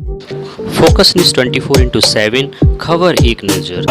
Focus news 24/7 खबर एक नज़र।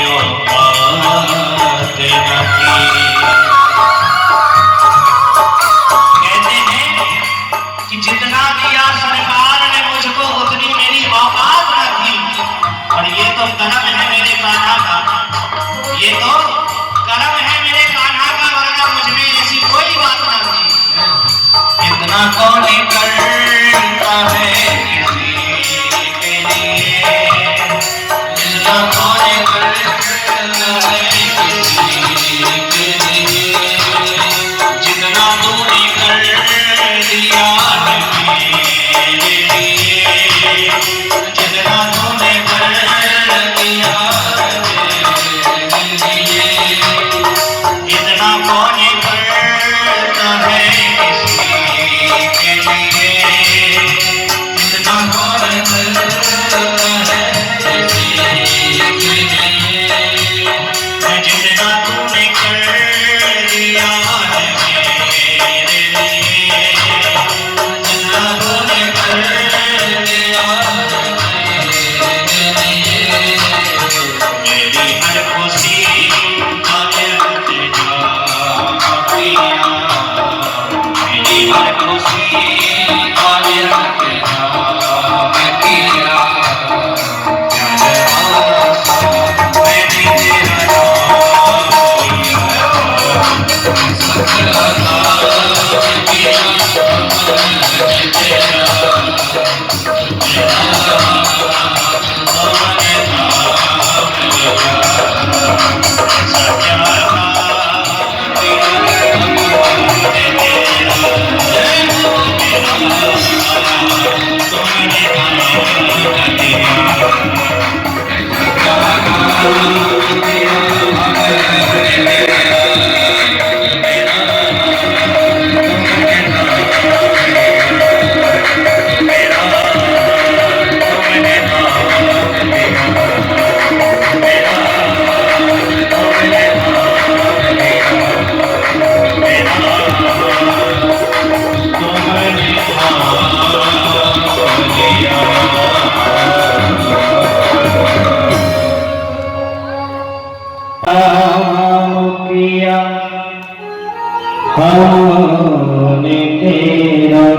औकात न थी। कहते हैं कि जितना दिया सरकार ने मुझको उतनी मेरी औकात न थी। और ये तो करम है मेरे कान्हा का, ये तो करम है मेरे कान्हा का, वरना मुझ में ऐसी कोई बात न थी। इतना कौन करता है किसी के लिए, इतना कौन करता है किसी के लिए, जितना तूने कर दिया है मेरे लिए, जितना तूने कर दिया है मेरे लिए, इतना कौन करता है किसी के लिए, इतना कौन करता है किसी के लिए, जितना तूने कर दिया है मेरे लिए, जितना तूने कर दिया है मेरे लिए, मेरी हर खुशी का व्यक्त जा पिया, मेरी हर खुशी का व्यक्त जा पिया, मैंने तेरा नाम किया हमने तेरा,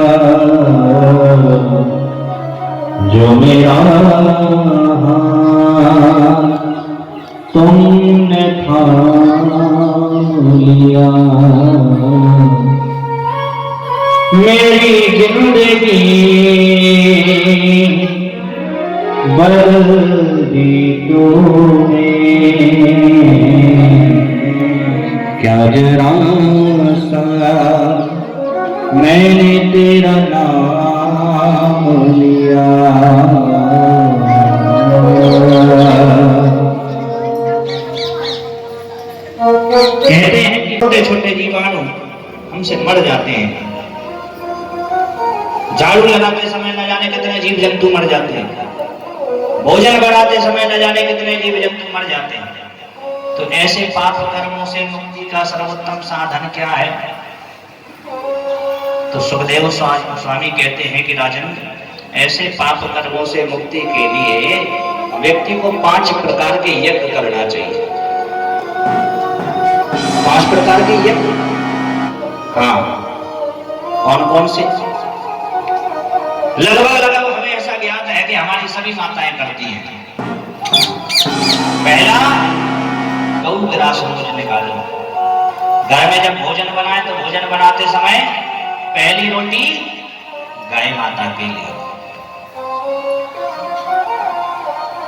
जो मेरा हाथ तुमने थाम लिया, मेरी जिंदगी बदली तूने, क्या जरा सा मैंने तेरा नाम लिया। कहते हैं कि छोटे छोटे जीवाणु हमसे मर जाते हैं, झाड़ू लगाते समय न जाने कितने जीव जंतु मर जाते हैं, भोजन बनाते समय न जाने कितने जीव जंतु मर जाते हैं। तो ऐसे पाप कर्मों से मुक्ति का सर्वोत्तम साधन क्या है? तो सुखदेव स्वामी कहते हैं कि राजन, ऐसे पाप कर्मों से मुक्ति के लिए व्यक्ति को 5 प्रकार के यज्ञ करना चाहिए। 5 प्रकार के यज्ञ, हाँ, कौन कौन से? लगभग हमें ऐसा ज्ञात है कि हमारी सभी माताएं करती हैं। पहला, गौ ग्रास रोज निकालो। घर में जब भोजन बनाए तो भोजन बनाते समय पहली रोटी गाय माता के लिए।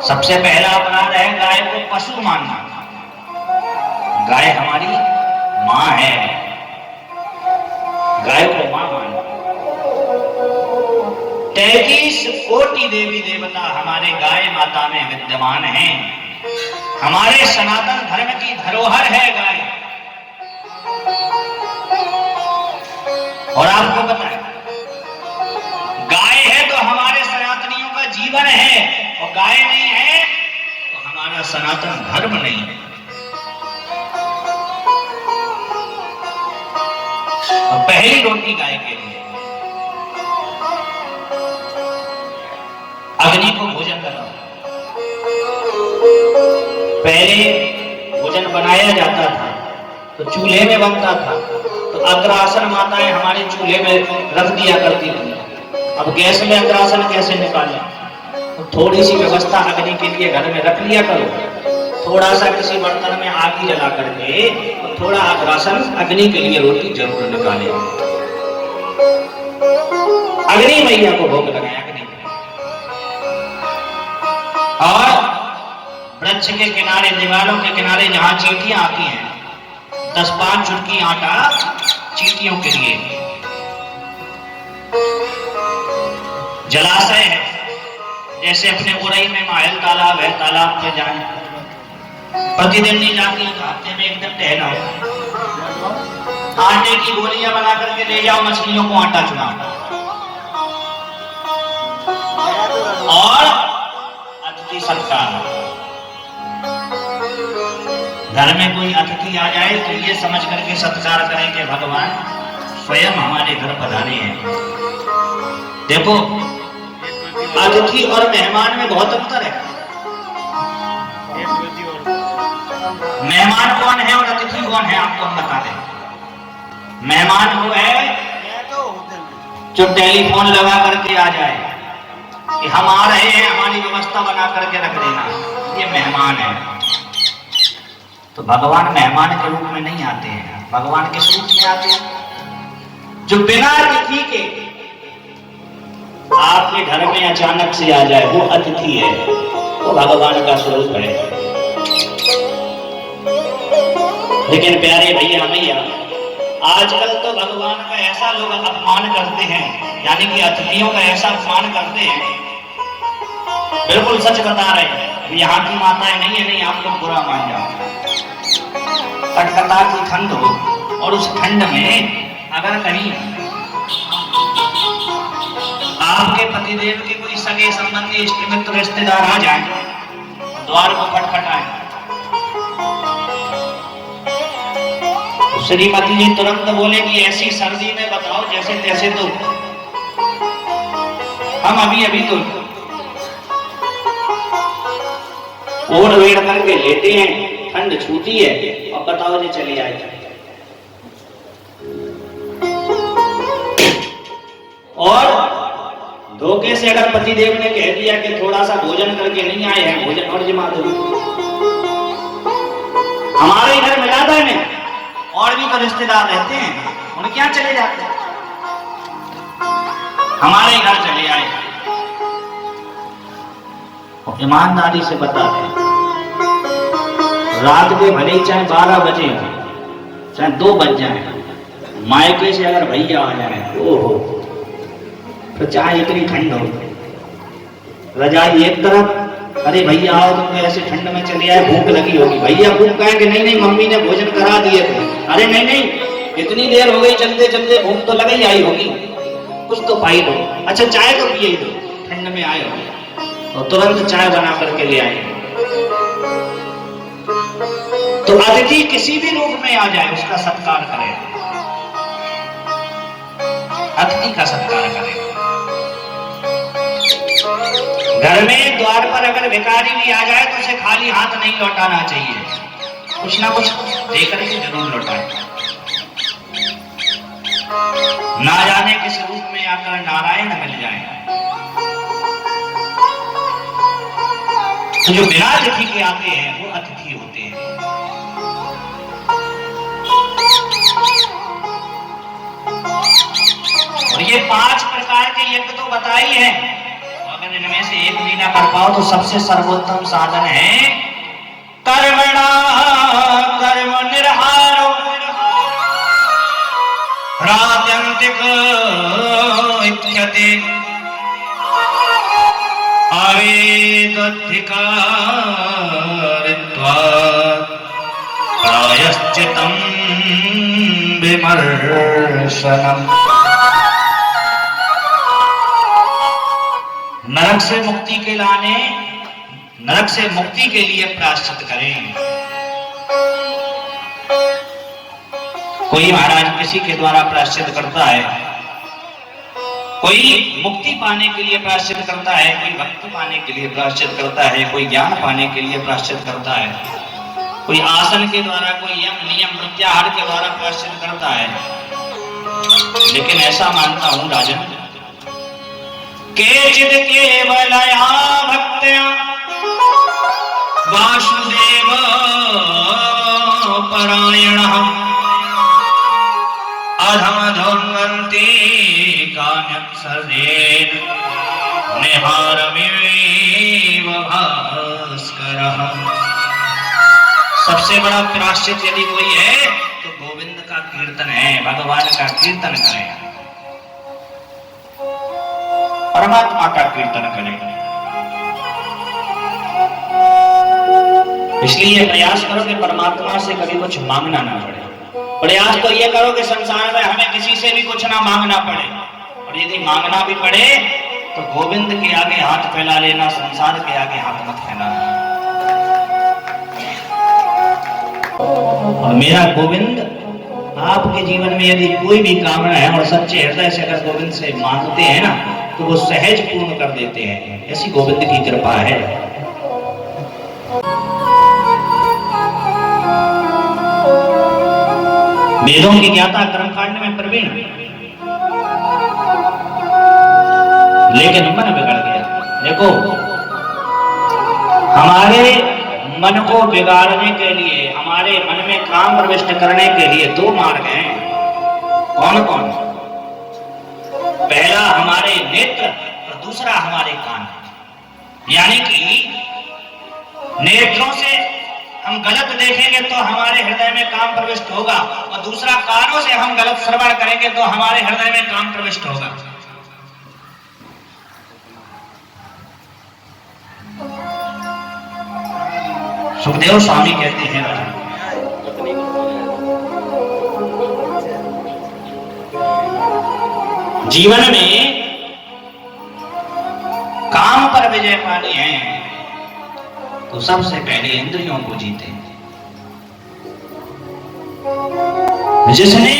सबसे पहला अपराध है गाय को पशु मानना। गाय हमारी माँ है, गाय को माँ मानना। 33 कोटि देवी देवता हमारे गाय माता में विद्यमान हैं। हमारे सनातन धर्म की धरोहर है गाय। और आपको पता है, गाय है तो हमारे सनातनियों का जीवन है, और गाय नहीं है तो हमारा सनातन धर्म नहीं है। तो पहली रोटी गाय के लिए। अग्नि को भोजन कराओ। पहले भोजन बनाया जाता था तो चूल्हे में बनता था, तो अग्रासन माताएं हमारे चूल्हे में रख दिया करती थी। अब गैस में अग्रासन कैसे निकालें? तो थोड़ी सी व्यवस्था अग्नि के लिए घर में रख लिया करो। थोड़ा सा किसी बर्तन में आग जला करके और थोड़ा अग्रासन अग्नि के लिए रोटी जरूर निकालें। अग्नि मैया को भोग लगाए अग्नि। और वृक्ष के किनारे, दीवारों के किनारे जहां चींटियां आती हैं, 10-5 चुटकी आटा चींटियों के लिए। जलाशय है, जैसे अपने उरई में माहल तालाब है, तालाब पे जाएं, प्रतिदिन नहीं जाती तो हफ्ते में एक दिन टहला आटे की गोलियां बना करके ले जाओ, मछलियों को आटा चुनाओ। और अतिथि सत्कार, घर में कोई अतिथि आ जाए तो ये समझ करके सत्कार करें कि भगवान स्वयं हमारे घर पधारे हैं। देखो, अतिथि और मेहमान में बहुत अंतर है। मेहमान कौन है और अतिथि कौन है, आपको हम बता दें। मेहमान वो है जो टेलीफोन लगा करके आ जाए कि हम आ रहे हैं, हमारी व्यवस्था बना करके रख देना, ये मेहमान है। तो भगवान मेहमान के रूप में नहीं आते हैं। भगवान किस रूप में आते हैं? जो बिना अतिथि के आपके घर में अचानक से आ जाए, वो अतिथि है, वो भगवान का स्वरूप है। लेकिन प्यारे भैया मैया, आजकल तो भगवान का ऐसा लोग अपमान करते हैं, यानी कि अतिथियों का ऐसा अपमान करते हैं, बिल्कुल सच बता रहे हैं। यहाँ की माताएं नहीं है, नहीं आप लोग बुरा मान जाओ। कटकटा की ठंड हो और उस ठंड में अगर कहीं आपके पतिदेव के कोई सगे संबंधी इष्ट मित्र रिश्तेदार आ जाए, द्वार को खटखटाए, श्रीमती जी तुरंत बोले कि ऐसी सर्दी में बताओ जैसे तैसे, तो हम अभी अभी तो ओढ़ वेड़ करके लेते हैं, ठंड छूटी है और बताओ जी चली आए। और धोखे से अगर पतिदेव ने कह दिया कि थोड़ा सा भोजन करके नहीं आए हैं, भोजन और जमा दो। हमारे इधर मिलाता है में और भी तो रिश्तेदार रहते हैं, उन्हें क्या चले जाते हैं, हमारे घर चले आए। ईमानदारी से बता दें, रात के भले ही चाहे 12 बजे चाहे 2 बज जाए, मायके से अगर भैया आ जाए, ओहो, तो चाहे इतनी ठंड हो, रजाई एक तरफ, अरे भैया आओ, तुम ऐसे ठंड में चले आए, भूख लगी होगी। भैया भूख कहेंगे नहीं नहीं मम्मी ने भोजन करा दिए थे। अरे नहीं नहीं, इतनी देर हो गई, चलते चलते भूख तो लग ही आई होगी, कुछ तो पाई दो। अच्छा चाय तो पिए दो, ठंड में आए हो तो तुरंत चाय बना करके ले आए। तो अतिथि किसी भी रूप में आ जाए, उसका सत्कार करें, अतिथि का सत्कार करें। घर में द्वार पर अगर भिखारी भी आ जाए तो उसे खाली हाथ नहीं लौटाना चाहिए, कुछ ना कुछ देकर के जरूर लौटाए। ना जाने किस रूप में आकर नारायण मिल जाए। तो जो बिना अतिथि के आते हैं वो अतिथि होते हैं। और ये 5 प्रकार के यज्ञ तो बताई है, अगर इनमें से एक भी ना कर पाओ तो सबसे सर्वोत्तम साधन है कर्मणा कर्म निर्हारो राजन्तिक इत्यते आवेदधिकारित्वा प्रायश्चित्तं विमर्शनम्। नरक से मुक्ति के लाने, नरक से मुक्ति के लिए प्रायश्चित करें। कोई महाराज किसी के द्वारा प्रायश्चित करता है कोई मुक्ति पाने के लिए प्रायश्चित करता है, कोई भक्ति पाने के लिए प्रायश्चित करता है, कोई ज्ञान पाने के लिए प्रायश्चित करता है, कोई आसन के द्वारा, कोई यम नियम प्रत्याहार के द्वारा प्रायश्चित करता है। लेकिन ऐसा मानता हूं राजन, केचित् केवलया भक्त्या वासुदेव परायणः अधमधुन्वन्ति कान्यक्षरेण निहारमिव भास्करः। सबसे बड़ा प्रायश्चित यदि कोई है तो गोविंद का कीर्तन है, भगवान का कीर्तन करें, परमात्मा का कीर्तन करें। इसलिए प्रयास करो कि परमात्मा से कभी कुछ मांगना ना पड़े। प्रयास तो ये करो कि संसार में हमें किसी से भी कुछ ना मांगना पड़े, और यदि मांगना भी पड़े तो गोविंद के आगे हाथ फैला लेना, संसार के आगे हाथ मत फैलाना। और मेरा गोविंद आपके जीवन में यदि कोई भी कामना है और सच्चे हृदय से अगर गोविंद से मांगते हैं ना तो वो सहज पूर्ण कर देते हैं। ऐसी गोविंद की कृपा है। वेदों की ज्ञाता, कर्मकांड में प्रवीण, लेकिन मन बिगड़ गया। देखो, हमारे मन को बिगाड़ने के लिए, हमारे मन में काम प्रविष्ट करने के लिए दो मार्ग हैं। कौन कौन? पहला हमारे नेत्र और दूसरा हमारे कान। यानी कि नेत्रों से हम गलत देखेंगे तो हमारे हृदय में काम प्रविष्ट होगा, और दूसरा कानों से हम गलत श्रवण करेंगे तो हमारे हृदय में काम प्रविष्ट होगा। सुखदेव स्वामी कहते हैं, जीवन में काम पर विजय पानी है तो सबसे पहले इंद्रियों को जीते। जिसने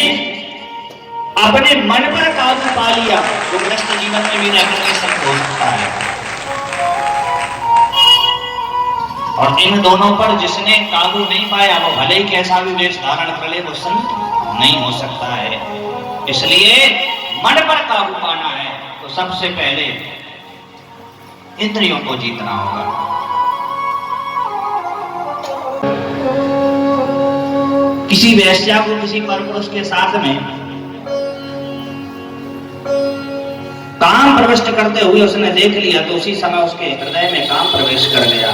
अपने मन पर काबू पा लिया वो गृहस्थ जीवन में भी रहकर के सब हो सकता है, और इन दोनों पर जिसने काबू नहीं पाया वो भले ही कैसा भी वेश धारण कर ले वो संत नहीं हो सकता है। इसलिए मन पर काबू पाना है तो सबसे पहले इंद्रियों को जीतना होगा। किसी वेश्या को किसी परपुरुष के साथ में काम प्रविष्ट करते हुए उसने देख लिया तो उसी समय उसके हृदय में काम प्रवेश कर गया।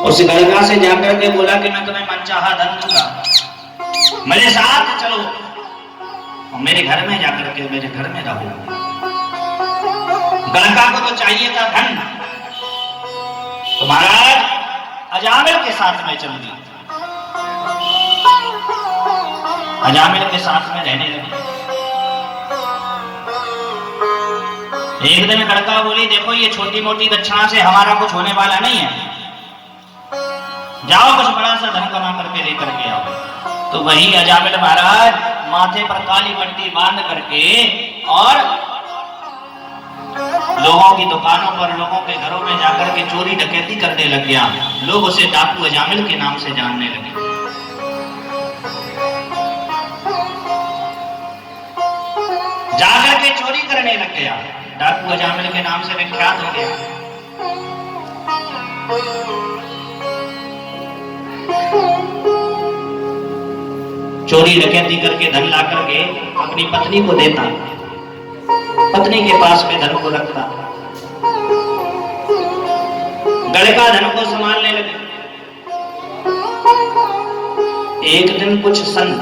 उस गड़गा से जाकर के बोला कि मैं तुम्हें मनचाहा धन दूंगा, मेरे साथ चलो और मेरे घर में जाकर के मेरे घर में रहो। गड़गा को तो चाहिए था धन, तो महाराज अजामिल के साथ में चल दी, अजामिल के साथ में रहने लगी। एक दिन गड़गा बोली, देखो ये छोटी मोटी दक्षिणा से हमारा कुछ होने वाला नहीं है, जाओ कुछ बड़ा सा धन कमा करके लेकर के आओ। तो वही अजामिल महाराज माथे पर काली पट्टी बांध करके और लोगों की दुकानों पर, लोगों के घरों में जाकर के चोरी डकैती करने लग गया। लोग उसे डाकू अजामिल के नाम से जानने लगे। जाकर के चोरी करने लग गया, डाकू अजामिल के नाम से विख्यात हो गया। चोरी डकैती करके धन ला करके अपनी पत्नी को देता, पत्नी के पास में धन को रखता। गड़का धन को संभालने लगे। एक दिन कुछ संत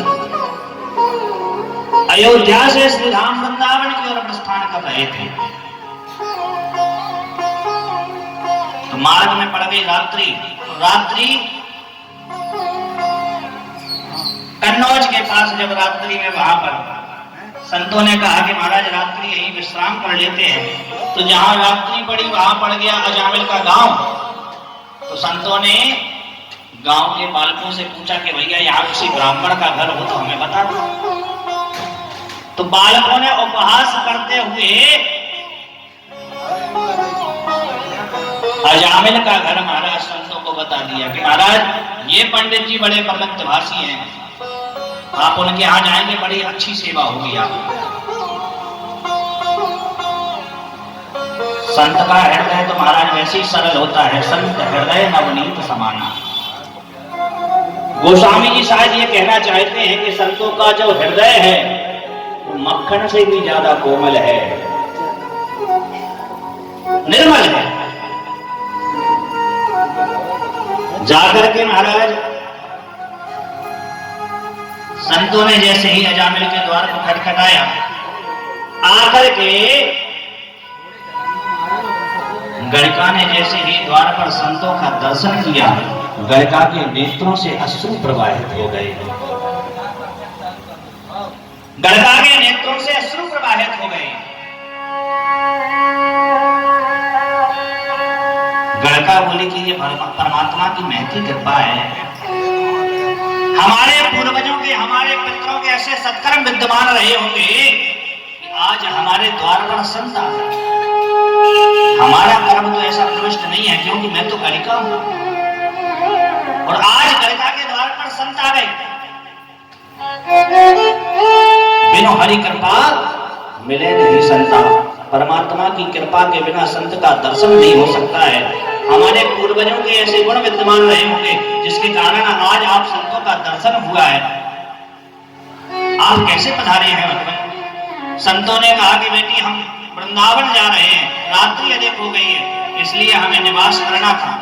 अयोध्या से श्री धाम वृंदावन की ओर प्रस्थान कर रहे थे, तो मार्ग में पड़ गई रात्रि। रात्रि कन्नौज के पास जब रात्रि में वहां पर संतों ने कहा कि महाराज रात्रि यहीं विश्राम कर लेते हैं, तो जहां रात्रि पड़ी वहां पड़ गया अजामिल का गांव। तो संतों ने गांव के बालकों से पूछा कि भैया यहाँ किसी ब्राह्मण का घर हो तो हमें बता दो। तो बालकों ने उपहास करते हुए अजामिल का घर महाराज संतों को बता दिया कि महाराज ये पंडित जी बड़े प्रलब्धभाषी हैं, आप उनके यहाँ जाएंगे बड़ी अच्छी सेवा होगी। आप संत का हृदय तो महाराज वैसे ही सरल होता है, संत हृदय नवनीत समाना। गोस्वामी जी शायद ये कहना चाहते हैं कि संतों का जो हृदय है वो मक्खन से भी ज्यादा कोमल है, निर्मल है। जाकर के महाराज संतों ने जैसे ही अजामिल के द्वार को खटखटाया, आकर के गणिका ने जैसे ही द्वार पर संतों का दर्शन किया, गणिका के नेत्रों से अश्रु प्रवाहित हो गए। गणिका के नेत्रों से अश्रु प्रवाहित हो गए। गणिका बोली कि ये परमात्मा की महती कृपा है, हमारे पूर्वजों के, हमारे पितरों के ऐसे सत्कर्म विद्यमान रहे होंगे कि आज हमारे द्वार पर संत आ गए। हमारा कर्म तो ऐसा प्रविष्ट नहीं है, क्योंकि मैं तो गणिका हूं, और आज गणिका के द्वार पर संत आ गए। बिनु हरि कृपा मिले नहीं संता। परमात्मा की कृपा के बिना संत का दर्शन नहीं हो सकता है। हमारे पूर्वजों के ऐसे गुण विद्यमान रहे होंगे जिसके कारण आज आप संतों का दर्शन हुआ है। आप कैसे पधारे हैं भगवान? संतों ने कहा कि बेटी हम वृंदावन जा रहे हैं, रात्रि अधिक हो गई है, इसलिए हमें निवास करना था।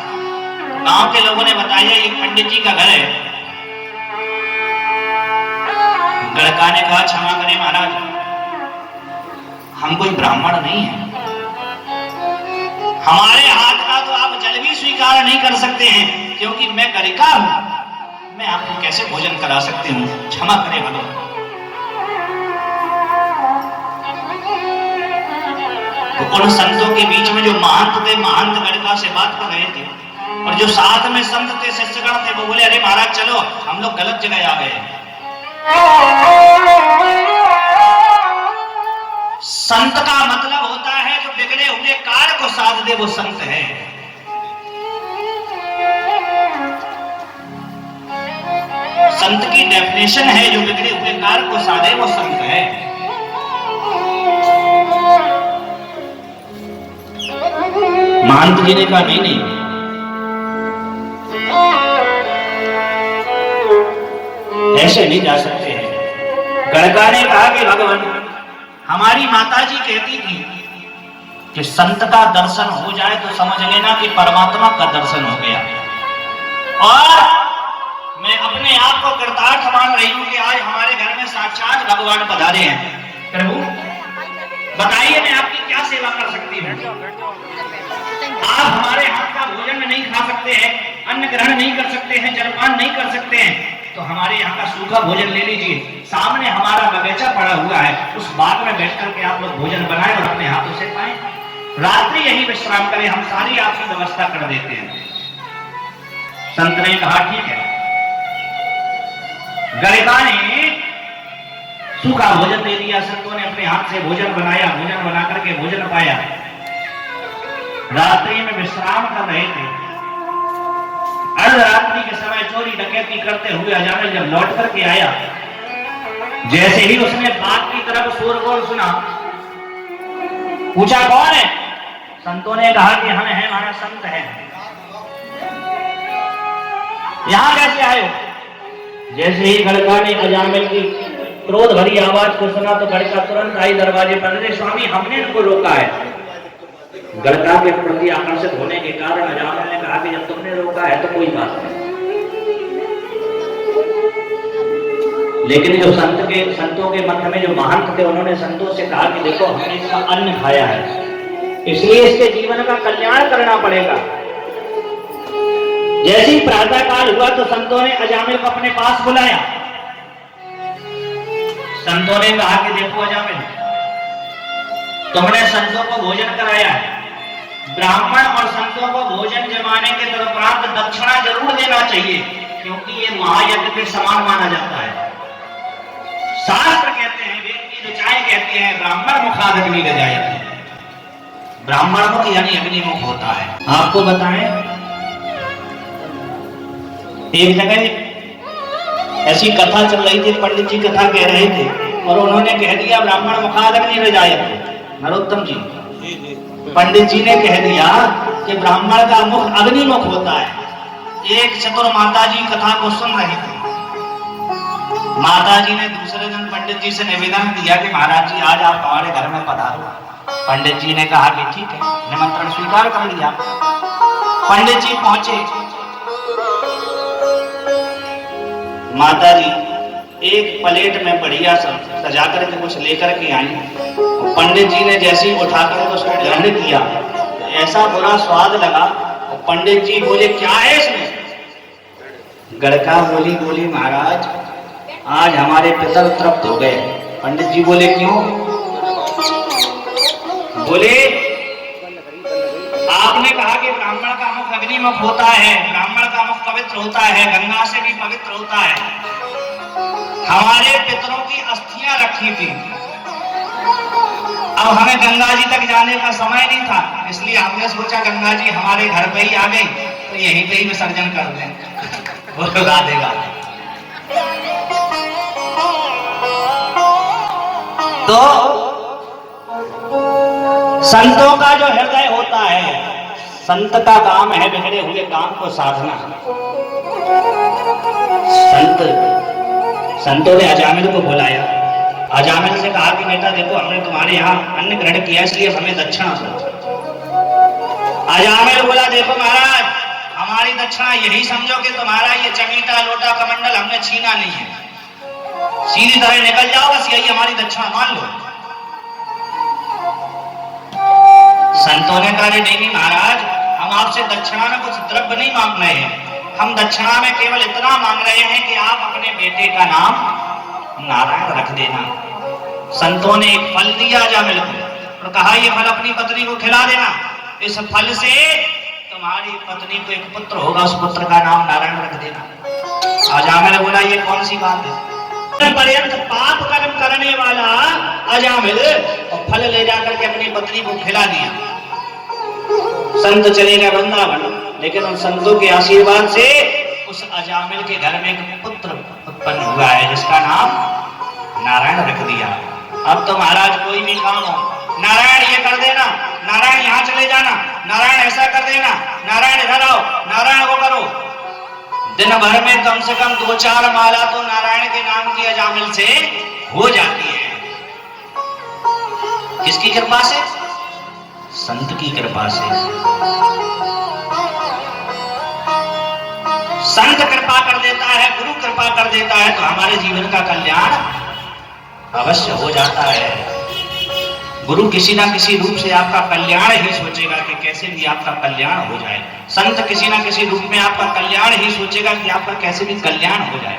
गांव के लोगों ने बताया एक पंडित जी का घर है। गणिका ने कहा क्षमा करें महाराज, हम कोई ब्राह्मण नहीं है, हमारे हाथ का तो आप जल भी स्वीकार नहीं कर सकते हैं, क्योंकि मैं गणिका हूं, मैं आपको कैसे भोजन करा सकती हूँ, क्षमा करें भगवान। तो उन संतों के बीच में जो महंत थे, महंत गणिका से बात कर रहे थे, और जो साथ में संत थे, शिष्यगण थे, वो बोले अरे महाराज चलो, हम लोग गलत जगह आ गए। संत का मतलब होता है जो बिगड़े हुए कार्य को साध दे, वो संत है। संत की डेफिनेशन है जो बिगड़े हुए कार्य को साधे, वो संत है। महंत जी ने कहा नहीं नहीं, ऐसे नहीं जा सकते हैं। गणिका ने कहा कि भगवान हमारी माताजी कहती थी कि संत का दर्शन हो जाए तो समझ लेना कि परमात्मा का दर्शन हो गया, और मैं अपने आप को कृतार्थ मान रही हूं कि आज हमारे घर में साक्षात भगवान पधारे हैं। प्रभु बताइए मैं आपकी क्या सेवा कर सकती हूँ? आप हमारे हाथ का भोजन नहीं खा सकते हैं, अन्न ग्रहण नहीं कर सकते हैं, जलपान नहीं कर सकते हैं, तो हमारे यहाँ का सूखा भोजन ले लीजिए। सामने हमारा बगीचा पड़ा हुआ है, उस बाग में बैठ करके आप लोग भोजन बनाएं और अपने हाथों से खाएं, रात्रि यही विश्राम करें, हम सारी आपकी व्यवस्था कर देते हैं। संत ने कहा ठीक है। गणिका ने सूखा भोजन दे दिया, संतों ने अपने हाथ से भोजन बनाया, भोजन बना करके भोजन पाया। रात्रि में विश्राम कर रहे थे। अर्धरात्रि के समय चोरी डकैती करते हुए अजामिल जब लौट करके आया, जैसे ही उसने बाग की तरफ शोरगोल सुना, पूछा कौन है? संतों ने कहा कि हम हैं, हमारा संत है। यहां कैसे आए हो? जैसे ही गणिका ने अजामिल की क्रोध भरी आवाज को सुना तो गणिका तुरंत आई दरवाजे पर, अरे स्वामी हमने इनको रोका है। गणिका के प्रति आकर्षित होने के कारण अजामिल ने कहा कि जब तुमने रोका है तो कोई बात नहीं, लेकिन जो संतों के मध्य में जो महंत थे, उन्होंने संतों से कहा कि देखो हमने इसका अन्न खाया है, इसलिए इसके जीवन का कल्याण करना पड़ेगा। जैसे ही प्रातः काल हुआ तो संतों ने अजामिल को अपने पास बुलाया। संतों ने कहा कि देखो अजामिल, तुमने संतों को भोजन कराया है, ब्राह्मण और संतों को भोजन जमाने के तदुपरांत दक्षिणा जरूर देना चाहिए, क्योंकि ये महायज्ञ के समान माना जाता है। शास्त्र कहते हैं, वेद की ऋचाएं कहती हैं, ब्राह्मण मुखादग्नि रजायते, ब्राह्मण मुख यानी अग्निमुख होता है। आपको बताएं, एक जगह ऐसी कथा चल रही थी, पंडित जी कथा कह रहे थे और उन्होंने कह दिया ब्राह्मण मुखादग्नि रजायते। नरोत्तम जी, पंडित जी ने कह दिया कि ब्राह्मण का मुख अग्निमुख होता है। एक चतुर माता जी कथा को सुन रही थी। माता जी ने दूसरे दिन पंडित जी से निवेदन किया कि महाराज जी आज आप हमारे घर में पधारो। पंडित जी ने कहा कि ठीक है, निमंत्रण स्वीकार कर लिया। पंडित जी पहुंचे। माता जी एक प्लेट में बढ़िया सजा करके कुछ लेकर के आई। पंडित जी ने जैसे ही उठाकर उसको ग्रहण किया, ऐसा बुरा स्वाद लगा। पंडित जी बोले क्या है इसमें? गड़का बोली महाराज आज हमारे पितर तृप्त हो गए। पंडित जी बोले क्यों? बोले आपने कहा कि ब्राह्मण का मुख अग्निमुख होता है, ब्राह्मण का मुख पवित्र होता है, गंगा से भी पवित्र होता है। हमारे पितरों की अस्थियां रखी थी, अब हमें गंगा जी तक जाने का समय नहीं था, इसलिए हमने सोचा गंगा जी हमारे घर पे ही आ गई तो यहीं पे ही विसर्जन कर दें, वो लगा देगा। तो संतों का जो हृदय होता है, संत का काम है बिगड़े हुए काम को साधना। संतों ने अजामिल को बुलाया। अजामिल से कहा कि बेटा देखो हमने तुम्हारे यहाँ अन्न ग्रहण किया, इसलिए हमें दक्षिणा दो। अजामिल बोला देखो महाराज हमारी दक्षिणा यही समझो कि तुम्हारा ये चमीटा लोटा कमंडल हमने छीना नहीं है, सीधी तरह निकल जाओ, बस यही हमारी दक्षिणा मान लो। संतों ने कहा नहीं महाराज हम आपसे दक्षिणा में कुछ द्रव्य नहीं मांग रहे हैं, हम दक्षिणा में केवल इतना मांग रहे हैं कि आप अपने बेटे का नाम नारायण रख देना। संतों ने एक फल दिया अजामिल को और कहा ये फल अपनी पत्नी को खिला देना, इस फल से तुम्हारी पत्नी को एक पुत्र होगा, उस पुत्र का नाम नारायण रख देना। अजामिल बोला ये कौन सी बात है? पर्यंत पाप कर्म करने वाला अजामिल और फल ले जाकर के अपनी पत्नी को खिला दिया। संत चले गए वृंदावन, लेकिन उन संतों के आशीर्वाद से उस अजामिल के घर में एक पुत्र उत्पन्न हुआ है जिसका नाम नारायण रख दिया। अब तो महाराज कोई भी काम हो, नारायण ये कर देना, नारायण यहाँ चले जाना, नारायण ऐसा कर देना, नारायण इधर आओ, नारायण वो करो। दिन भर में कम से कम 2-4 माला तो नारायण के नाम की अजामिल से हो जाती है। किसकी कृपा से? संत की कृपा से। संत कृपा कर देता है, गुरु कृपा कर देता है तो हमारे जीवन का कल्याण अवश्य हो जाता है। गुरु किसी ना किसी रूप से आपका कल्याण ही सोचेगा कि कैसे भी आपका कल्याण हो जाए। संत किसी ना किसी रूप में आपका कल्याण ही सोचेगा कि आपका कैसे भी कल्याण हो जाए।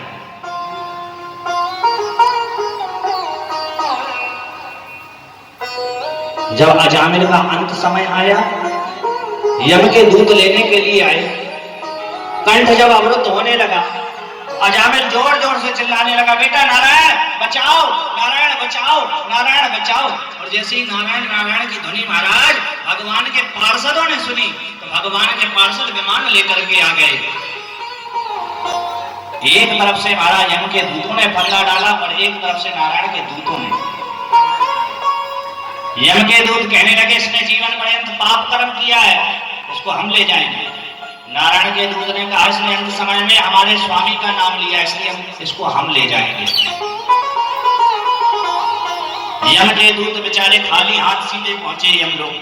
जब अजामिल का अंत समय आया, यम के दूत लेने के लिए आए, कंठ जब अवरुद्ध होने लगा, अजामिल जोर जोर से चिल्लाने लगा बेटा नारायण बचाओ, नारायण बचाओ, नारायण बचाओ। और जैसे ही नारायण नारायण की ध्वनि महाराज भगवान के पार्षदों ने सुनी तो भगवान के पार्षद विमान लेकर के आ गए। एक तरफ से महाराज यम के दूतों ने पल्ला डाला और एक तरफ से नारायण के दूतों ने। यम के दूत कहने लगे इसने जीवन पर्यंत पाप कर्म किया है, उसको हम ले जाएंगे। नारायण के दूत ने कहा इसने अंत समय में हमारे स्वामी का नाम लिया, इसलिए इसको हम ले जाएंगे। यम के दूत बेचारे खाली हाथ सीधे पहुंचे यम लोग।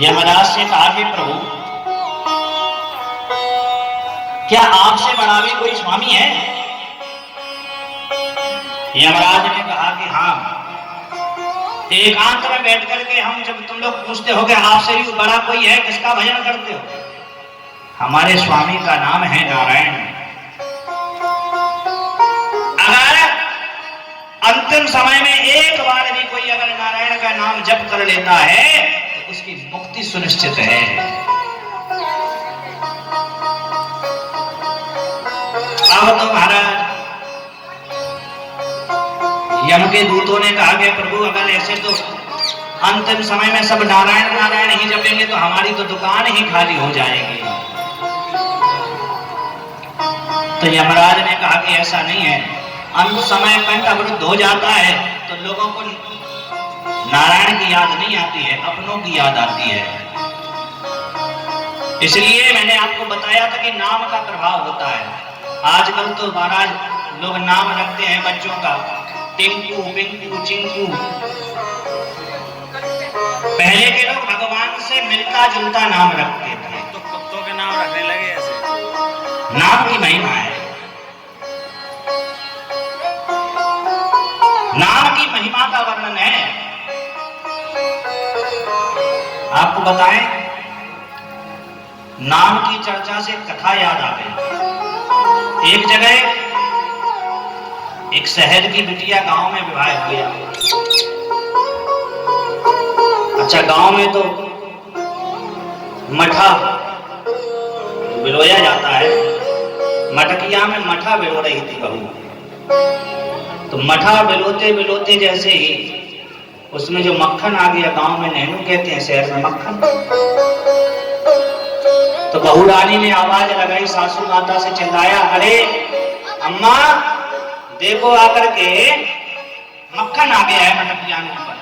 यमराज से कहा कि प्रभु क्या आपसे बड़ा भी कोई स्वामी है? यमराज ने कहा कि हाँ। एकांत में बैठ करके हम जब तुम लोग पूछते हो कि आपसे भी बड़ा कोई है, किसका भजन करते हो? हमारे स्वामी का नाम है नारायण। अगर अंतिम समय में एक बार भी कोई अगर नारायण का नाम जप कर लेता है तो उसकी मुक्ति सुनिश्चित है। अब तो महाराज यम के दूतों ने कहा कि प्रभु अगर ऐसे तो अंतिम समय में सब नारायण नारायण ही जपेंगे तो हमारी तो दुकान ही खाली हो जाएगी। तो यमराज ने कहा कि ऐसा नहीं है, अंत समय कंठ अवरुद्ध हो जाता है तो लोगों को नारायण की याद नहीं आती है, अपनों की याद आती है। इसलिए मैंने आपको बताया था कि नाम का प्रभाव होता है। आजकल तो महाराज लोग नाम रखते हैं बच्चों का, टिंकू पिंकू चिंकू। पहले के लोग भगवान से मिलता जुलता नाम रखते थे, तो कुत्तों के नाम रखने लगे ऐसे। नाम की महिमा है, नाम की महिमा का वर्णन है। आपको बताएं, नाम की चर्चा से कथा याद आ गई। एक जगह एक शहर की बिटिया गांव में विवाह हो गया। अच्छा, गांव में तो मठा बिलोया जाता है, मटकिया में मठा बिलो रही थी बहू। तो मठा बिलोते बिलोते जैसे ही उसमें जो मक्खन आ गया, गांव में नैनू कहते हैं, शहर में मक्खन। तो बहू रानी ने आवाज लगाई, सासू माता से चिल्लाया, अरे अम्मा देखो आकर के मक्खन आ गया है मटकिया में ऊपर।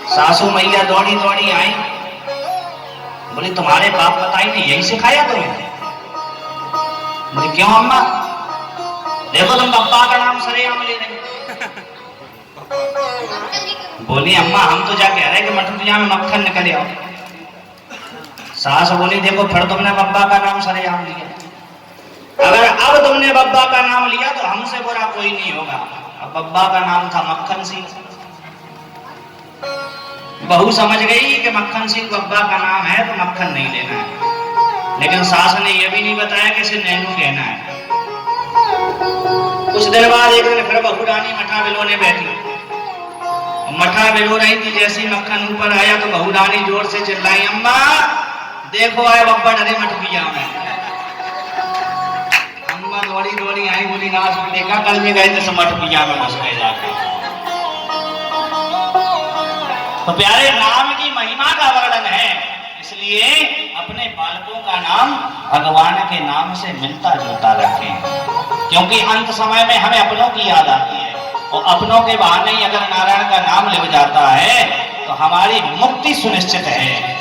सासू मैया दौड़ी दौड़ी आई, बोली तुम्हारे बाप बताई ने यही सिखाया तुम्हें? बोली क्यों अम्मा? देखो तुम पप्पा का नाम सरेआम ले रहे। बोली अम्मा हम तो जा कह रहे कि मटकिया में मक्खन निकल आओ। सास बोली देखो फिर तुमने बब्बा का नाम सरेआम लिया, अगर अब तुमने बब्बा का नाम लिया तो हमसे बुरा कोई नहीं होगा। अब बब्बा का नाम था मक्खन सिंह। बहू समझ गई कि मक्खन सिंह बब्बा का नाम है तो मक्खन नहीं लेना है, लेकिन सास ने यह भी नहीं बताया कि इसे नैनू कहना है। कुछ दिन बाद एक दिन फिर बहू रानी मठा बिलोने बैठी। मठा बिलो रही थी, जैसे ही मक्खन ऊपर आया तो बहू रानी जोर से चिल्लाई, अम्मा देखो आए बब्बा डरे मटकिया में। अम्मा दौड़ी दौड़ी आई, बोली ना देखा कल में गए थे मटकिया में घुस गए जाके। तो प्यारे नाम की महिमा का वर्णन है, इसलिए अपने बालकों का नाम भगवान के नाम से मिलता जुलता रखें, क्योंकि अंत समय में हमें अपनों की याद आती है और अपनों के बहाने ही अगर नारायण का नाम ले जाता है तो हमारी मुक्ति सुनिश्चित है।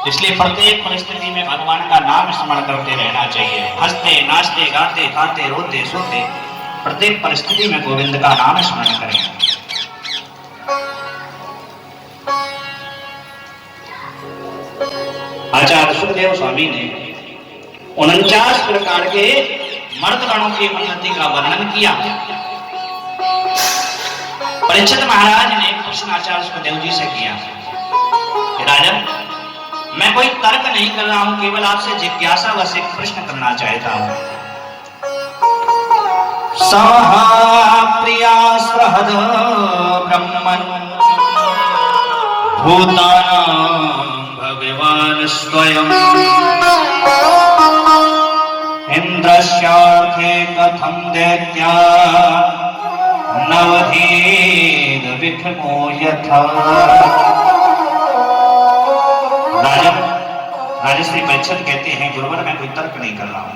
इसलिए प्रत्येक परिस्थिति में भगवान का नाम स्मरण करते रहना चाहिए। हंसते नाचते गाते खाते रोते सोते प्रत्येक परिस्थिति में गोविंद का नाम स्मरण करें। आचार्य सुखदेव स्वामी ने 49 प्रकार के मर्दगणों की उन्नति का वर्णन किया। परीक्षित महाराज ने प्रश्न आचार्य सुखदेव जी से किया, राजन मैं कोई तर्क नहीं कर रहा हूं, केवल आपसे जिज्ञासा वश एक प्रश्न करना चाहता हूं। प्रिया सहद ब्रह्मन् भूतानां भगवान स्वयं इंद्रस्यार्थे कथं दैत्या नवधीर विषमो यथा। राजश्री परीक्षित कहते हैं, गुरुवर मैं कोई तर्क नहीं कर रहा हूं।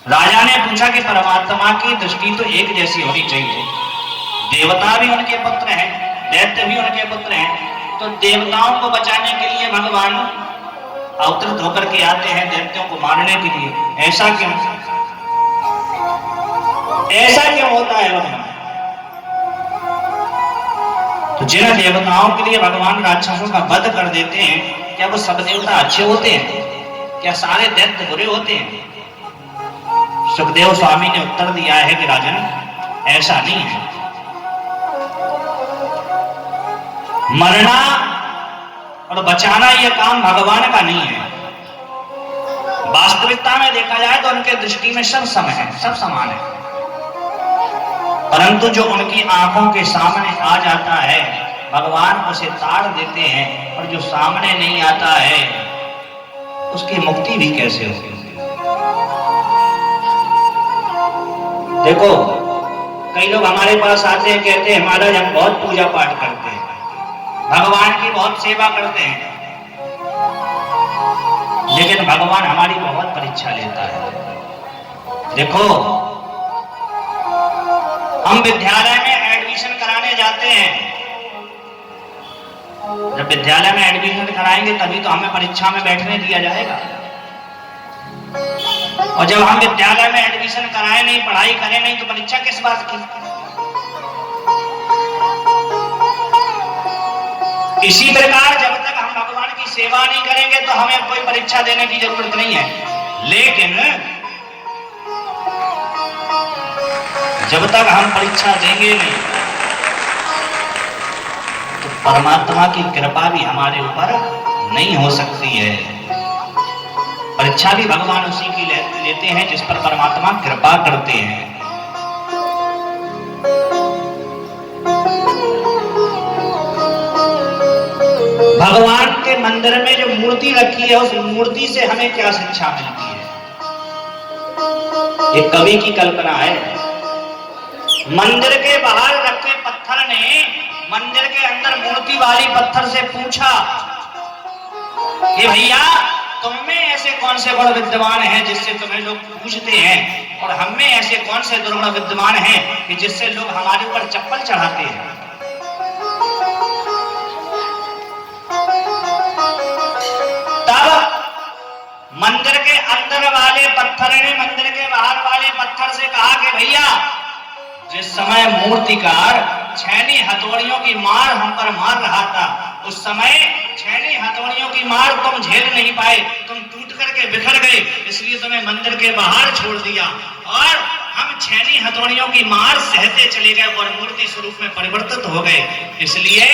राजा ने पूछा कि परमात्मा की दृष्टि तो एक जैसी होनी चाहिए, देवता भी उनके पुत्र हैं, दैत्य भी उनके पुत्र हैं, तो देवताओं को बचाने के लिए भगवान अवतरित होकर के आते हैं दैत्यों को मारने के लिए, ऐसा क्यों? ऐसा क्यों होता है भगवान? तो जिन देवताओं के लिए भगवान राक्षसों का वध कर देते हैं, क्या वो सब देवता अच्छे होते हैं? क्या सारे दैत्य बुरे होते हैं? सुखदेव स्वामी ने उत्तर दिया है कि राजन ऐसा नहीं है। मरना और बचाना यह काम भगवान का नहीं है। वास्तविकता में देखा जाए तो उनके दृष्टि में सब सम है, सब समान है, परंतु जो उनकी आंखों के सामने आ जाता है भगवान उसे ताड़ देते हैं, और जो सामने नहीं आता है उसकी मुक्ति भी कैसे होगी? देखो कई लोग हमारे पास आते हैं, कहते हैं महाराज हम बहुत पूजा पाठ करते हैं, भगवान की बहुत सेवा करते हैं, लेकिन भगवान हमारी बहुत परीक्षा लेता है। देखो, हम विद्यालय में एडमिशन कराने जाते हैं, जब विद्यालय में एडमिशन कराएंगे तभी तो हमें परीक्षा में बैठने दिया जाएगा। और जब हम विद्यालय में एडमिशन कराए नहीं, पढ़ाई करें नहीं, तो परीक्षा किस बात की? इसी प्रकार जब तक हम भगवान की सेवा नहीं करेंगे तो हमें कोई परीक्षा देने की जरूरत नहीं है। लेकिन जब तक हम परीक्षा देंगे नहीं तो परमात्मा की कृपा भी हमारे ऊपर नहीं हो सकती है। परीक्षा भी भगवान उसी की लेते हैं जिस पर परमात्मा कृपा करते हैं। भगवान के मंदिर में जो मूर्ति रखी है, उस मूर्ति से हमें क्या शिक्षा मिलती है? ये कवि की कल्पना है। मंदिर के बाहर रखे पत्थर ने मंदिर के अंदर मूर्ति वाली पत्थर से पूछा कि भैया तुम में ऐसे कौन से गुण विद्यमान हैं जिससे तुम्हें लोग पूछते हैं, और हम में ऐसे कौन से दुर्गुण विद्यमान हैं कि जिससे लोग हमारे ऊपर चप्पल चढ़ाते हैं। तब मंदिर के अंदर वाले पत्थर ने मंदिर के बाहर वाले पत्थर से कहा कि भैया, जिस समय मूर्तिकार छैनी हथौड़ियों की मार हम पर मार रहा था, उस समय छैनी हथौड़ियों की मार तुम झेल नहीं पाए, तुम टूट करके बिखर गए, इसलिए तुम्हें मंदिर के बाहर छोड़ दिया, और हम छैनी हथौड़ियों की मार सहते चले गए और मूर्ति स्वरूप में परिवर्तित हो गए। इसलिए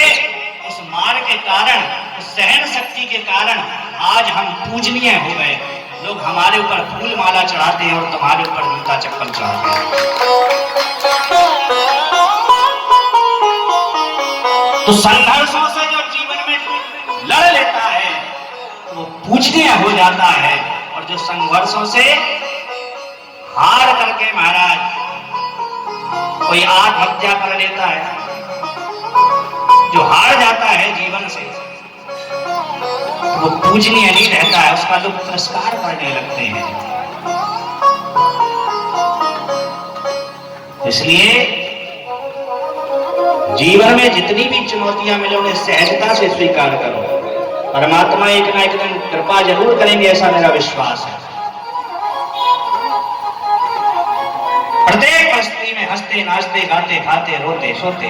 उस मार के कारण, उस सहन शक्ति के कारण आज हम पूजनीय हो गए। लोग हमारे ऊपर फूल माला चढ़ाते हैं और तुम्हारे ऊपर जूता चप्पल चढ़ाते हैं। तो संघर्षों से जो जीवन में लड़ लेता है वो पूजनीय हो जाता है, और जो संघर्षों से हार करके महाराज कोई आत्महत्या कर लेता है, जो हार जाता है जीवन से, तो वो पूजनीय नहीं रहता है, उसका लोग तिरस्कार करने लगते हैं। इसलिए जीवन में जितनी भी चुनौतियां मिले उन्हें सहजता से स्वीकार करो। परमात्मा एक ना एक दिन कृपा जरूर करेंगे, ऐसा मेरा विश्वास है। प्रत्येक परिस्थिति में हंसते नाचते गाते खाते रोते सोते,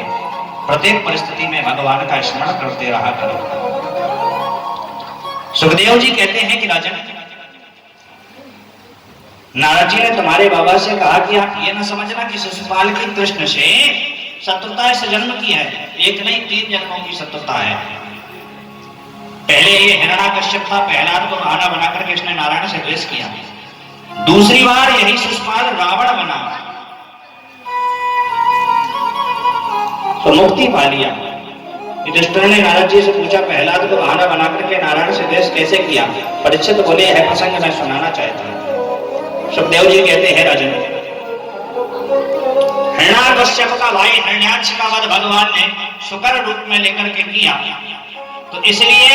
प्रत्येक परिस्थिति में भगवान का स्मरण करते रहा करो। सुखदेव जी कहते हैं कि राजन, नारद जी ने तुम्हारे बाबा से कहा कि आप ये ना समझना कि शिशुपाल की कृष्ण से शत्रुता इस जन्म की है, एक नहीं 3 जन्मों की शत्रुता है। पहले ये हिरण्याकश्यप था, प्रहलाद को बहाना बनाकर के इसने नारायण से द्वेष किया। दूसरी बार यही शिशुपाल रावण बना तो मुक्ति पा लिया। युधिष्ठिर ने नारद जी से पूछा, प्रहलाद को बहाना बनाकर के नारायण से द्वेष कैसे किया? परीक्षित बोले, यह प्रसंग मैं सुनाना चाहता हूं। सुखदेव जी कहते हैं राजन, हिरण्याकश्यप का भाई हिरण्याक्ष का वध भगवान ने शुकर रूप में लेकर के किया, तो इसलिए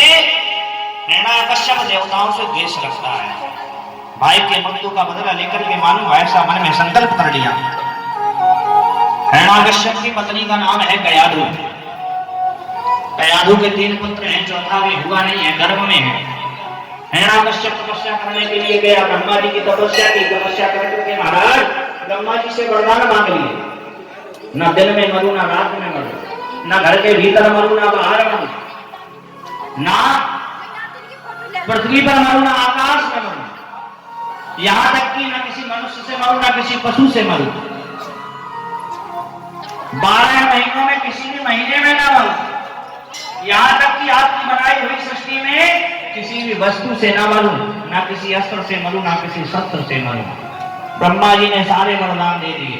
हिरण्याकश्यप देवताओं से द्वेष रखता है। भाई के मृत्यु का बदला लेकर के मानो ऐसा मन में संकल्प कर लिया। हिरण्याकश्यप की पत्नी का नाम है कयाधु। कयाधु के 3 पुत्र हैं, चौथा भी हुआ नहीं है, गर्भ में है। हिरण्याकश्यप तपस्या करने के लिए गया, ब्रह्मा जी की तपस्या की। तपस्या करके महाराज ब्रह्मा जी से वरदान मांग लिए, न दिन में मरू, न रात में मरू, न घर के भीतर मरू, न बाहर मरू, ना पृथ्वी पर मरू, न आकाश में मरू, यहां तक कि न किसी मनुष्य से मरू, न किसी पशु से मरू, 12 महीनों में किसी भी महीने में न मरू, यहां तक कि आपकी बनाई हुई सृष्टि में किसी भी वस्तु से न मरू, न किसी अस्त्र से मरू, न किसी शस्त्र से मरू। ब्रह्मा जी ने सारे वरदान दे दिए।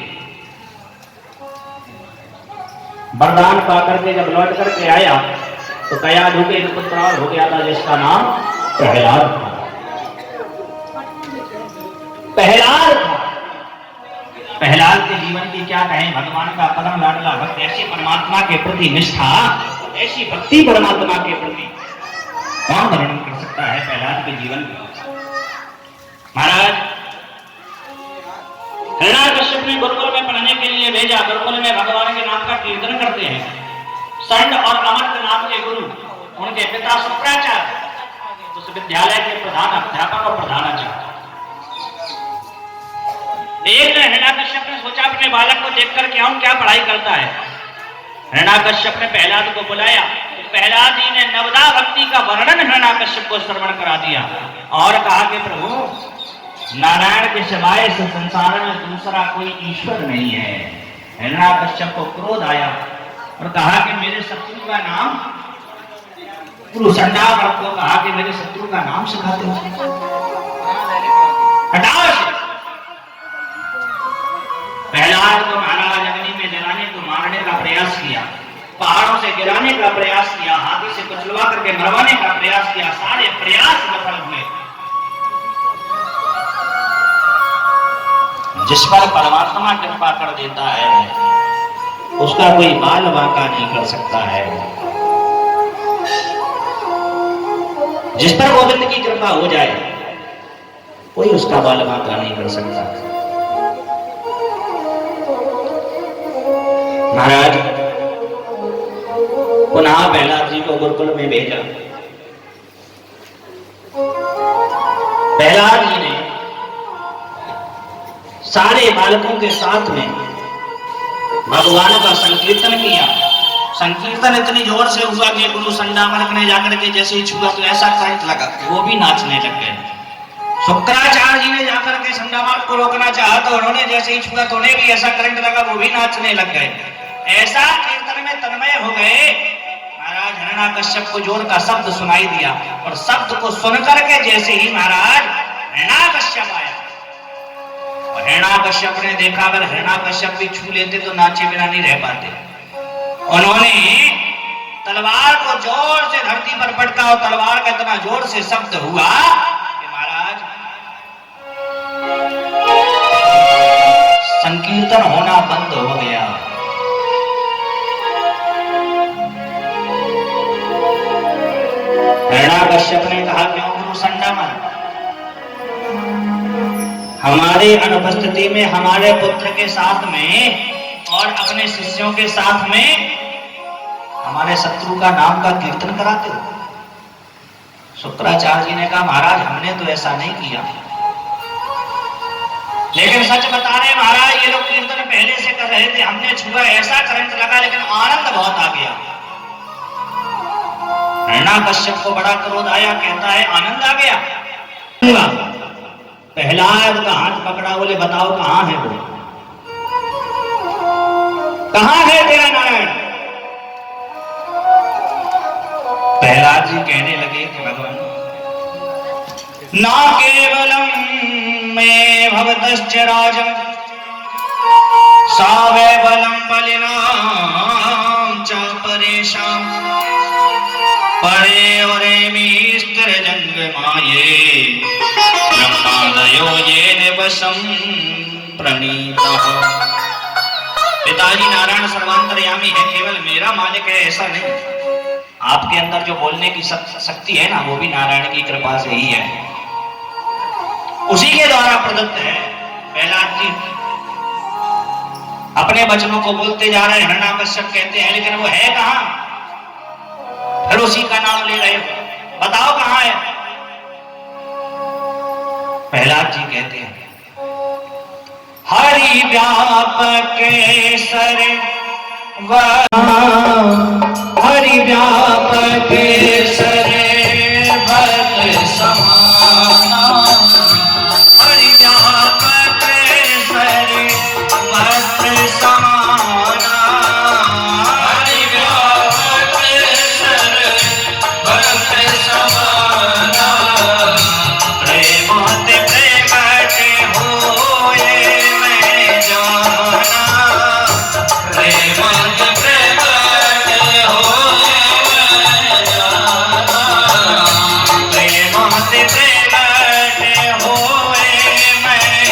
वरदान पाकर के जब लौट करके आया तो कयाधु के पुत्र और हो गया था जिसका नाम प्रहलाद था। प्रहलाद प्रहलाद के जीवन की क्या कहें, भगवान का परम लाडला भक्त, ऐसी परमात्मा के प्रति निष्ठा, ऐसी भक्ति परमात्मा के प्रति कौन वर्णन कर सकता है प्रहलाद के जीवन का। महाराज हिरण्याकश्यप ने गुरुकुल में पढ़ने के लिए भेजा। गुरुकुल में भगवान के नाम का कीर्तन करते हैं। संड और अमर्त नाम के गुरु, उनके पिता शुक्राचार्य उस विद्यालय के प्रधान अध्यापक और प्रधानाचार्य। एक दिन हिरण्याकश्यप ने सोचा अपने बालक को देखकर कि हम क्या पढ़ाई करता है। हिरण्याकश्यप ने प्रहलाद को बुलाया। तो प्रहलाद जी ने नवदा भक्ति का वर्णन हिरण्याकश्यप को श्रवण करा दिया और कहा कि प्रभु नारायण के सिवाय इस संसार में दूसरा कोई ईश्वर नहीं है। हिरण्याकश्यप को क्रोध आया और कहा कि मेरे शत्रु का नाम, गुरु संडावर को कहा कि मेरे शत्रु का नाम सिखाते हो, हटाओ। प्रहलाद को महाराज अग्नि में जलाने को मारने का प्रयास किया, पहाड़ों से गिराने का प्रयास किया, हाथी से कुचलवा करके मरवाने का प्रयास किया, सारे प्रयास विफल हुए। जिस पर परमात्मा कृपा कर देता है उसका कोई बाल बांका नहीं कर सकता है। जिस पर गोविंद की कृपा हो जाए कोई उसका बाल बांका नहीं कर सकता। महाराज पुनः प्रहलाद जी को गुरुकुल में भेजा। प्रहलाद जी ने सारे बालकों के साथ में भगवान का संकीर्तन किया। संकीर्तन इतनी जोर से हुआ कि गुरु संडामर्क ने जाकर के जैसे ही छुआ तो ऐसा करंट लगा वो भी नाचने लग गए। शुक्राचार्य जी ने जाकर के संडामर्क को रोकना चाहा तो उन्होंने जैसे ही छुआ तो उन्हें भी ऐसा करंट लगा, वो भी नाचने लग गए। ऐसा कीर्तन में तन्मय हो गए। महाराज हिरण्याकश्यप को जोर का शब्द सुनाई दिया और शब्द को सुनकर के जैसे ही महाराज हिरण्याकश्यप आया और हिरण्याकश्यप ने देखा अगर हिरण्याकश्यप भी छू लेते तो नाचे बिना नहीं रह पाते। उन्होंने तलवार को जोर से धरती पर पटका और तलवार का इतना जोर से शब्द हुआ कि महाराज संकीर्तन होना बंद हो गया। हिरण्याकश्यप ने कहा क्यों गुरु संडामर्क, हमारे अनुपस्थिति में हमारे पुत्र के साथ में और अपने शिष्यों के साथ में हमारे शत्रु का नाम का कीर्तन कराते हो। शुक्राचार्य जी ने कहा महाराज हमने तो ऐसा नहीं किया, लेकिन सच बता रहे महाराज ये लोग कीर्तन पहले से कर रहे थे, हमने छुआ ऐसा करंट लगा लेकिन आनंद बहुत आ गया। हिरण्याकश्यप को बड़ा क्रोध आया, कहता है आनंद आ गया। प्रहलाद का हाथ पकड़ा, बोले बताओ कहां है वो, कहां है तेरा नारायण। प्रहलाद जी कहने लगे कि भगवान ना केवलम में भवतश्च राजन सावे बलम बलिनाम च परेशान परे ओरे में स्थिर जंग माये ब्रह्मादयो ये निवसम प्रणीतः। पिताजी नारायण सर्वांतर्यामी है, केवल मेरा मालिक है ऐसा नहीं। आपके अंदर जो बोलने की शक्ति है ना वो भी नारायण की कृपा से ही है, उसी के द्वारा प्रदत्त है। प्रहलाद जी अपने वचनों को बोलते जा रहे हैं। हिरण्याकश्यप कहते हैं लेकिन वो है कहां, फिर उसी का नाम ले रहे हो, बताओ कहां है। प्रहलाद जी कहते हैं हरि व्यापक सर हरि व्यापक सर भक्त समाना हरि व्यापक सर भक्त समाना हरि व्यापक सर भक्त समाना प्रेमाते प्रगट होए मैं जाना प्रेमाते प्रगट होए मैं जाना प्रेमाते प्रगट होए मैं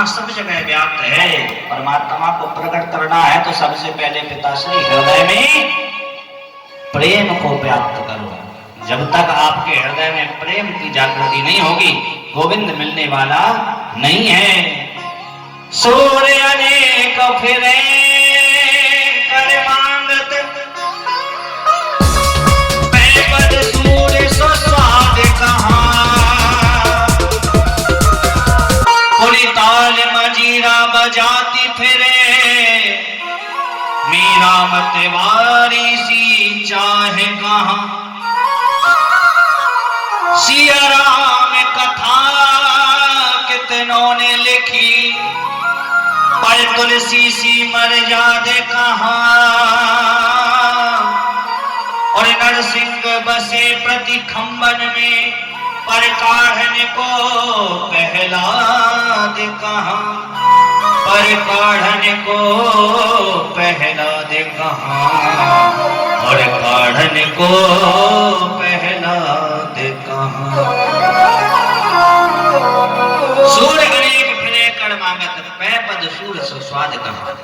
परमात्मा सब जगह व्याप्त है। परमात्मा को प्रकट करना है तो सबसे पहले पिताश्री हृदय में प्रेम को व्याप्त करो। जब तक आपके हृदय में प्रेम की जागृति नहीं होगी, गोविंद मिलने वाला नहीं है। सूर्य अनेक फिरे कर मांगत, पैपद सूर्य सो स्वाद कहाँ। पुरी ताल मजीरा बजाती फिरे, मीरा मतवारी सी चाहे कहाँ। सिया राम कथा कितनों ने लिखी, पर तुलसी सी मर्यादे कहाँ। और नरसिंह बसे प्रति खंबन में, पर काढ़ने को पहला दे कहाँ। पर काढ़ने को पहला दे कहाँ। और काढ़ने को पहला दे कहाँ। सूर्य अनेक फिरे कर मांगत, पै पद सूर्य सो स्वाद कहाँ।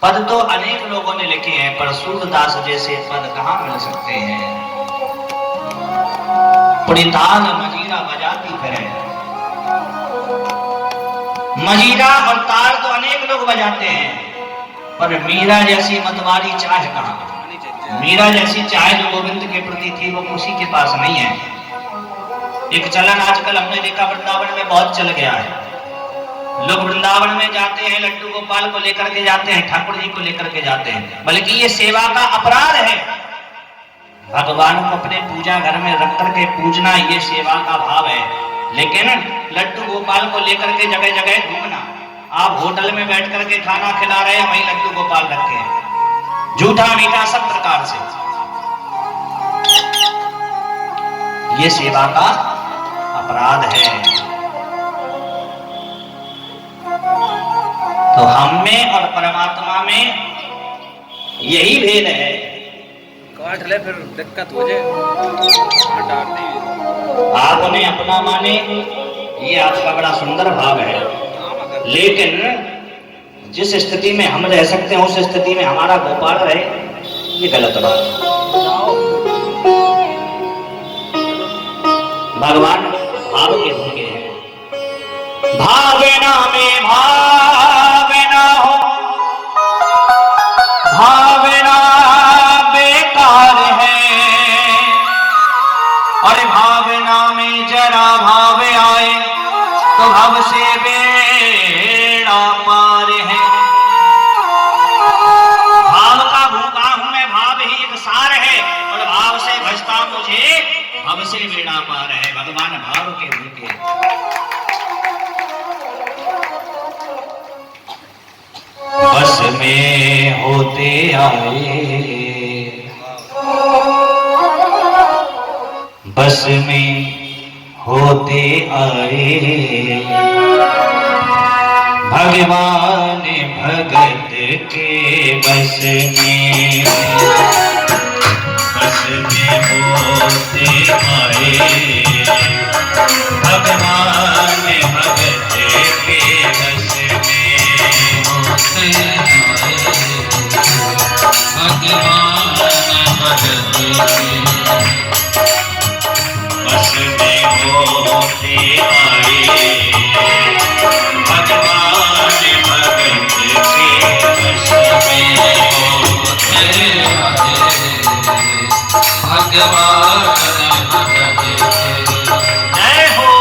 पद तो अनेक लोगों ने लिखे हैं, पर सूरदास जैसे पद कहाँ मिल सकते हैं। पुरी ताल मजीरा बजाती फिरे। मजीरा और ताल तो अनेक लोग बजाते हैं, पर मीरा जैसी मतवारी चाह कहाँ। मीरा जैसी चाह जो गोविंद के प्रति थी वो किसी के पास नहीं है। एक चलन आजकल हमने देखा वृंदावन में बहुत चल गया है। लोग वृंदावन में जाते हैं, लड्डू गोपाल को लेकर के जाते हैं, ठाकुर जी को लेकर के जाते हैं, बल्कि ये सेवा का अपराध है। भगवान को अपने पूजा घर में रख करके पूजना ये सेवा का भाव है। लेकिन लड्डू गोपाल को लेकर के जगह जगह घूमना, आप होटल में बैठ करके खाना खिला रहे हैं, वहीं लड्डू गोपाल रखे हैं, झूठा मीठा सब प्रकार से, ये सेवा का अपराध है। तो हम में और परमात्मा में यही भेद है। काट ले फिर दिक्कत हो जाए, आपने अपना माने, ये आपका बड़ा सुंदर भाव है। लेकिन जिस स्थिति में हम रह सकते हैं उस स्थिति में हमारा गोपाल रहे, ये गलत बात है। भगवान भाव के भूखे हैं। भावना में भावना हो, भावना बेकार है। और भावना में जरा भाव आए तो भव से बेड़ा पार है। भाव का भूखा हूं मैं, भाव ही एक सार है, और भाव से भजता मुझे भव से बेड़ा पार है। भगवान भाव के भूखे। बस में होते आए, बस में होते आए। भगवान भगत के बस में, बस में होते आए। भगवान भगत के बस में होते आए। भगवान भगत के बस में होते आए। भगवान भगत के बस में होते आए। भगवान भगत के जय हो।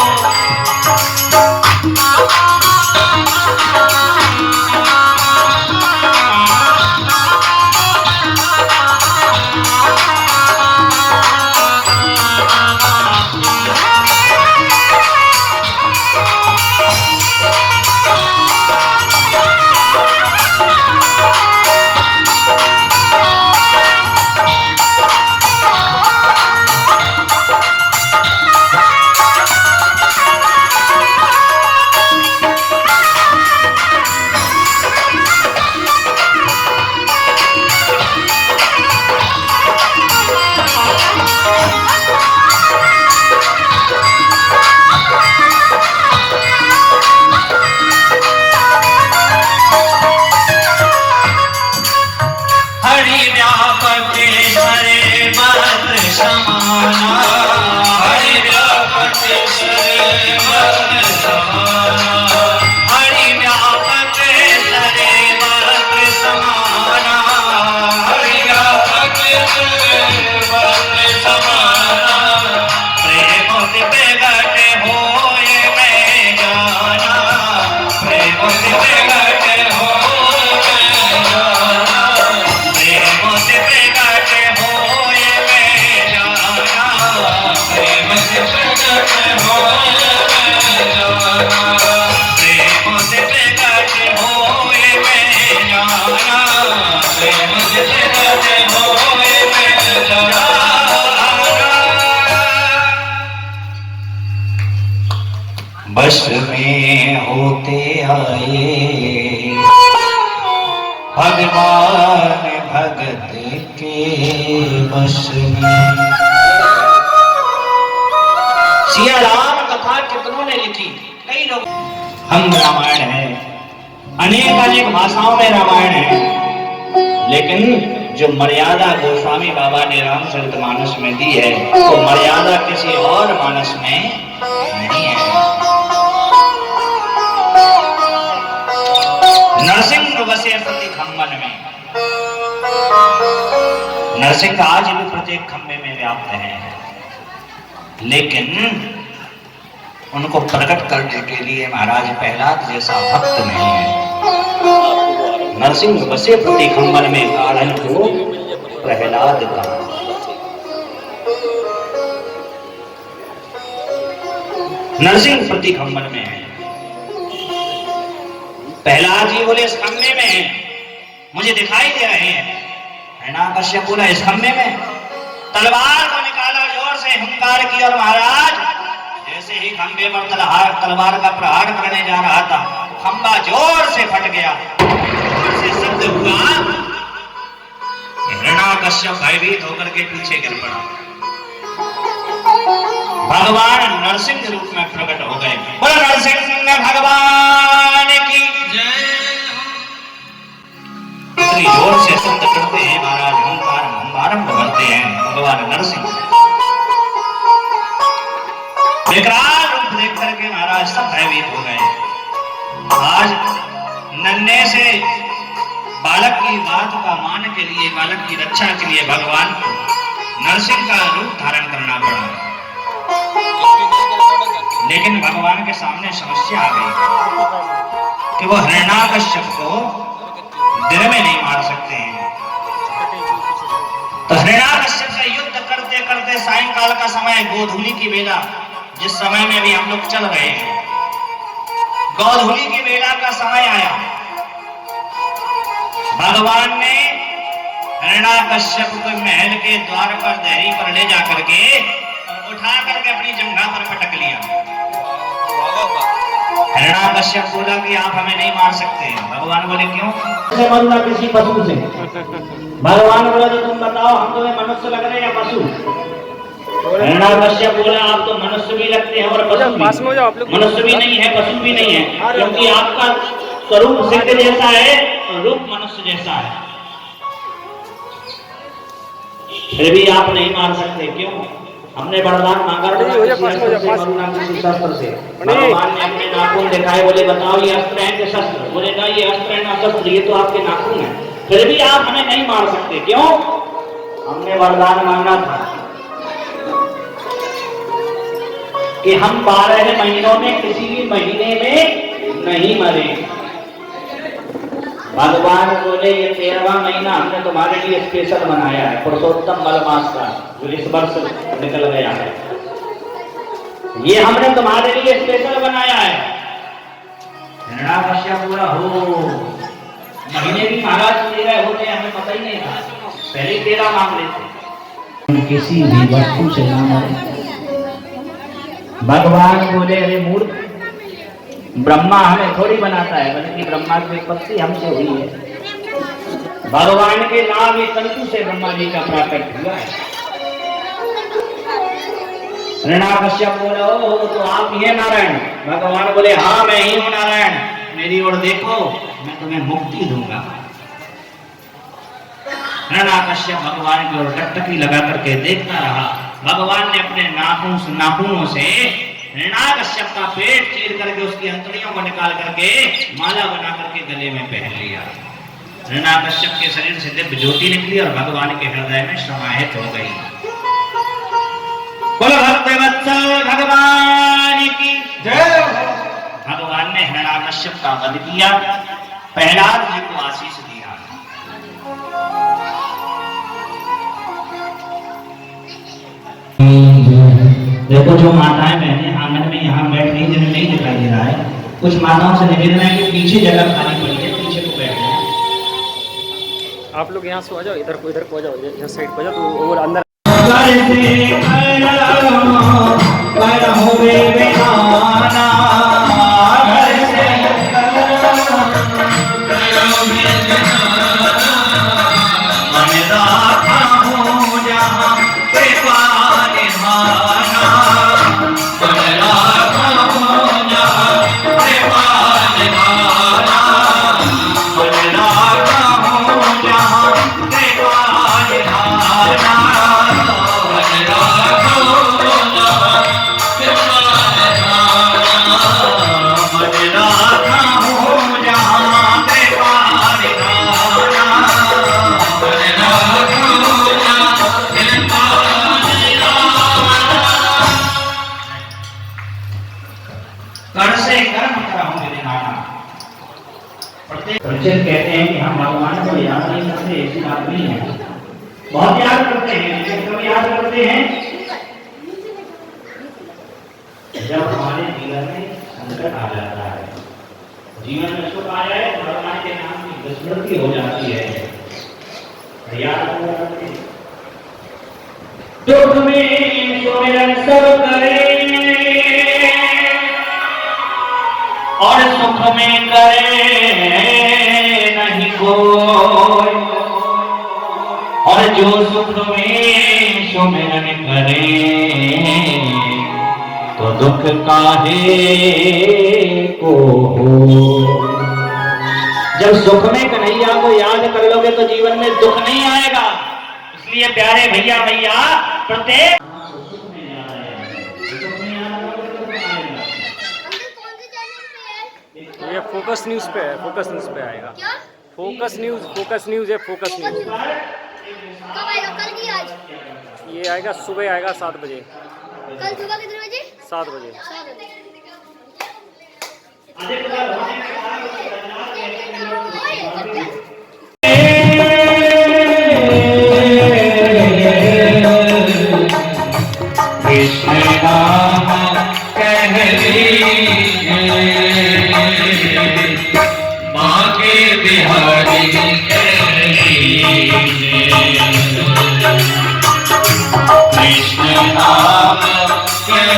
बस में होते आए भगवान भगत के बस में। सिया राम कथा कितनों ने लिखी, कई लोग। हम रामायण है, अनेक भाषाओं में रामायण है, लेकिन जो मर्यादा गोस्वामी बाबा ने रामचरितमानस में दी है वो मर्यादा किसी और मानस में नहीं है। नरसिंह बसे प्रति खम्बन में, नरसिंह आज भी प्रत्येक खम्बे में व्याप्त है, लेकिन उनको प्रकट करने के लिए महाराज प्रहलाद जैसा भक्त नहीं है। नरसिंह बसे प्रति खम्बन में कारण को प्रहलाद का। नरसिंह प्रति खम्बन में है। प्रहलाद जी बोले इस खम्बे में है, मुझे दिखाई दे रहे हैं। हिरण्याकश्यप बोला इस खम्बे में। तलवार को निकाला, जोर से हुंकार की, और महाराज जैसे ही खंबे पर तलवार का प्रहार करने जा रहा था, खंबा जोर से फट गया। जोर से शब्द हुआ, हिरण्याकश्यप भयभीत होकर के पीछे गिर पड़ा। भगवान नरसिंह रूप में प्रकट हो गए। बोलो नरसिंह भगवान की जय। इतनी जोर से शब्द करते हैं महाराज, हुंकार भरते हैं भगवान नरसिंह। विकराल रूप देख करके महाराज सब भयभीत हो गए। आज नन्हे से बालक की बात का मान के लिए, बालक की रक्षा के लिए भगवान नरसिंह का रूप धारण करना पड़ा। लेकिन भगवान के सामने समस्या आ गई कि वो हिरण्याकश्यप को दिन में नहीं मार सकते हैं। तो हिरण्याकश्यप से युद्ध करते करते सायंकाल का समय, गोधूली की बेला, जिस समय में भी हम लोग चल रहे हैं, गोधूली की बेला का समय आया। भगवान ने हिरण्याकश्यप को महल के द्वार पर, देहरी पर ले जा करके और उठा करके अपनी जंघा पर पटक लिया। हिरण्याकश्यप बोला कि आप हमें नहीं मार सकते। भगवान बोले क्यों? से मरना किसी पशु से। भगवान बोले तो तुम बताओ, हम तुम्हें मनुष्य लग रहे हैं या पशु? हिरण्याकश्यप बोला आप तो मनुष्य भी लगते हैं और पशु भी। मनुष्य भी नहीं है, पशु भी नहीं है, क्योंकि आपका स्वरूप सिंह जैसा है और रूप मनुष्य जैसा है। फिर भी आप नहीं मार सकते, क्यों? हमने वरदान मांगा था किसी शस्त्र से। भगवान ने अपने नाखून दिखाए, बोले बताओ ये अस्त्र है कि शस्त्र? बोले ना ये अस्त्र है ना शस्त्र, ये तो आपके नाखून है। फिर भी आप हमें नहीं मार सकते, क्यों? हमने वरदान मांगा था कि हम 12 महीनों में किसी भी महीने में नहीं मरे। भगवान बोले ये 13वां महीना हमने तुम्हारे लिए स्पेशल बनाया है, पुरुषोत्तम मलमास का, जो इस वर्ष निकल गया है, ये हमने तुम्हारे लिए स्पेशल बनाया है। हिरण्याकश्यप बोला हो, महीने भी महाराज 13 होते हैं, हमें पता ही नहीं था, पहले 13 मांग लेते। किसी भी वस्तु से ना मरे। भगवान बोले अरे मूर्ख, ब्रह्मा हमें थोड़ी बनाता है, बल्कि ब्रह्मा की उत्पत्ति हमसे हुई है। भगवान के नाम एक तंतु से ब्रह्मा जी का प्राकट हुआ है। हिरण्याकश्यप बोले ओ तो आप ही हैं नारायण? भगवान बोले हाँ मैं ही हूँ नारायण, मेरी ओर देखो, मैं तुम्हें मुक्ति दूंगा। हिरण्याकश्यप भगवान की ओर टकटकी लगा करके देखता रहा। भगवान ने अपने नाखूनों से हिरण्याकश्यप का पेट चीर करके उसकी अंतड़ियों को निकाल करके माला बना करके गले में पहन लिया। हिरण्याकश्यप के शरीर से दिव्य ज्योति निकली और भगवान के हृदय में समाहित हो गई। बोलो भक्तवत्सल भगवान की जय। भगवान ने हिरण्याकश्यप का वध किया, प्रहलाद जी को आशीष दिया। देखो जो माताएं बहनें आंगन में यहाँ बैठ रही, जिन्हें नहीं दिखाई दे रहा है, कुछ माताओं से निवेदन है कि पीछे जगह खाली पड़ी है, पीछे को बैठ जाए। आप लोग यहाँ से आ जाओ, इधर को आ जाओ, इधर साइड को आ जाओ, तो और अंदर कैसे सिर्फ कहते हैं कि हम भगवान को याद नहीं करते, ऐसी बात नहीं है। बहुत याद करते हैं, लेकिन कब याद करते हैं? जब हमारे जीवन में संकट आ जाता है, जीवन में सुख आ जाए, भगवान के नाम की विस्मृति हो जाती है, याद नहीं करते। दुख में सुमिरन सब करें और सुख में करे नहीं कोई, और जो सुख में सुमिरन करे तो दुख काहे को हो। जब सुख में कन्हैया को याद कर लोगे तो जीवन में दुख नहीं आएगा। इसलिए प्यारे भैया भैया प्रत्येक ये फोकस न्यूज़ पे है, फोकस न्यूज़ पे आएगा। फोकस न्यूज़ है, फोकस न्यूज़। कब आएगा? कल की आज? ये आएगा सुबह, आएगा 7 बजे। कल सुबह कितने बजे? 7 बजे। 7 बजे। कृष्ण नाम कह मांगे बिहारी कृष्ण नाम कह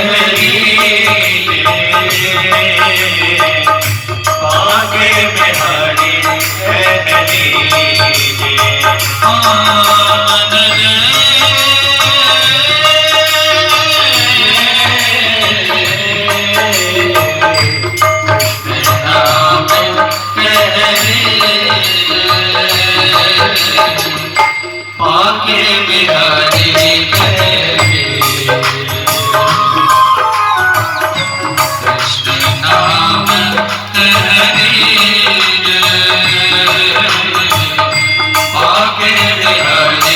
मांगे बिहारी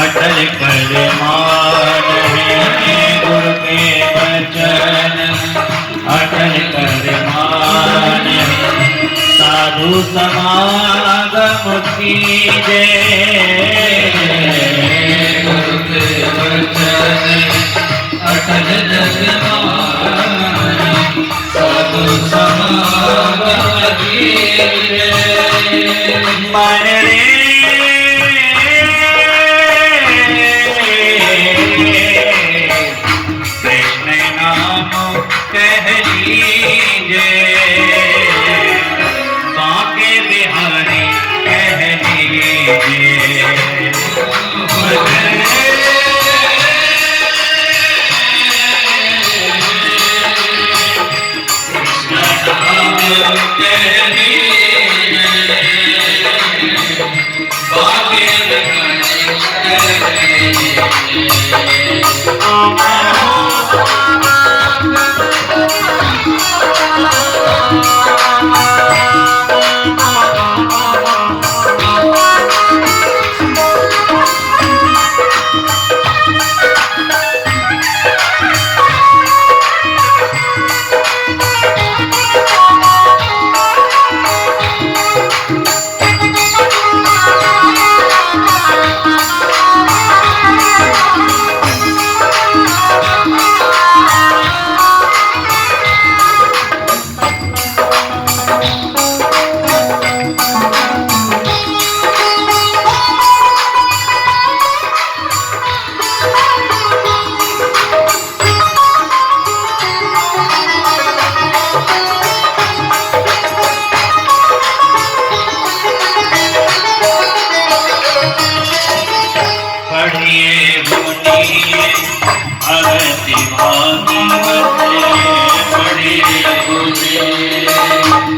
अटल कर मान गुरु के वचन अटल कर मान साधु समागम कीजे गुरु के वचन अटल जग मान साधु समागम कीजे मन रे पढ़िए बुनिए भगति भागवत पढ़िए बुनिए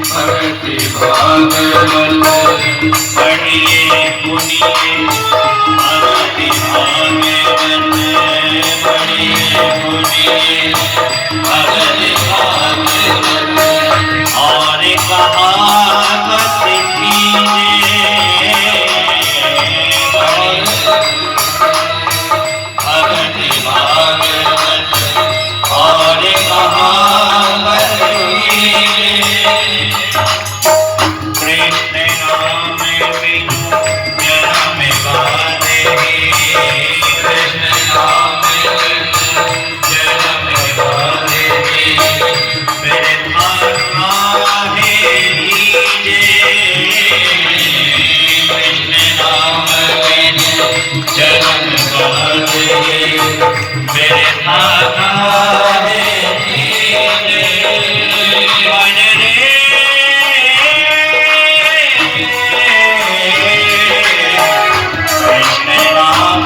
भगति भागवत पढ़िए बुनिए भगति भागवत पढ़िए बुनिए भगति भागवत और कहावत कीजिए भगति भागवत और कहावत कीजिए कृष्ण नाम बिनु जन्म बाधे कृष्ण नाम बिनु जन्म बाधे वृथा काहे लीजे कृष्ण नाम बिनु जन्म बाधे वृथा काहे लीजे मन रे कृष्ण नाम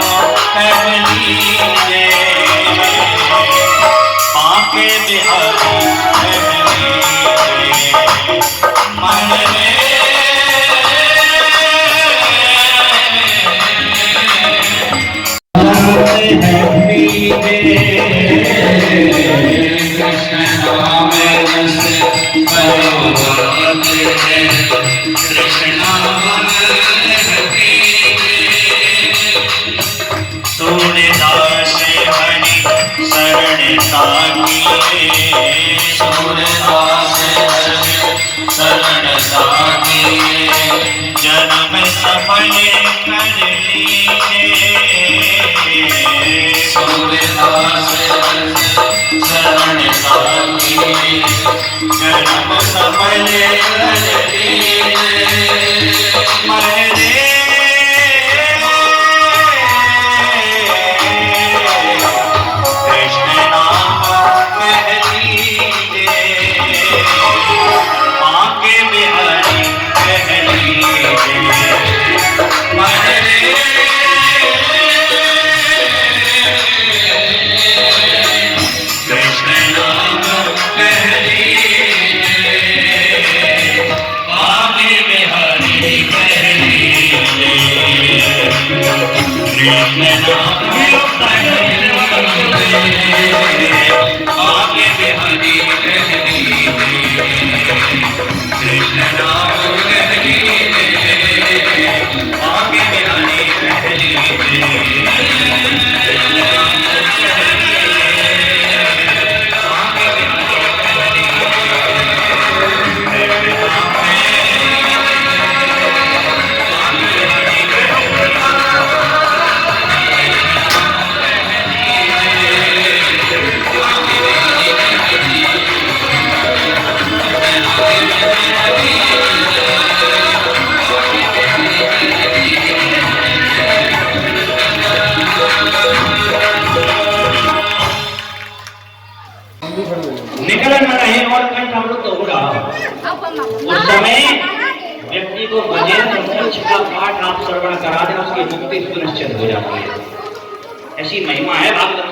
कह लीजे पाके बिहारी कह लीजे मन रे कृष्ण नाम रस भगवत कृष्ण नाम सूरदास हरि शरण सागिए सूरदास हरि शरण सागिए जन्म सफल कर लीजिए सूरदास हरि शरण सागिए जन्म सफल कर लीजिए मन रे कृष्ण नाम कह लीजिए आके बिहारी कह लीजिए मन रे कृष्ण नाम कह लीजिए आके बिहारी कह लीजिए कृष्ण नाम आगे बिहारी कह लीजिए कृष्ण नाम कह लीजिए आगे बिहारी कह लीजिए निकलन नहीं और कंठ अमृत हो रहा उस समय व्यक्ति को गजेंद्र मोक्ष का पाठ आप श्रवण करा दें उसकी मुक्ति सुनिश्चित हो जाती है। ऐसी महिमा है भागवत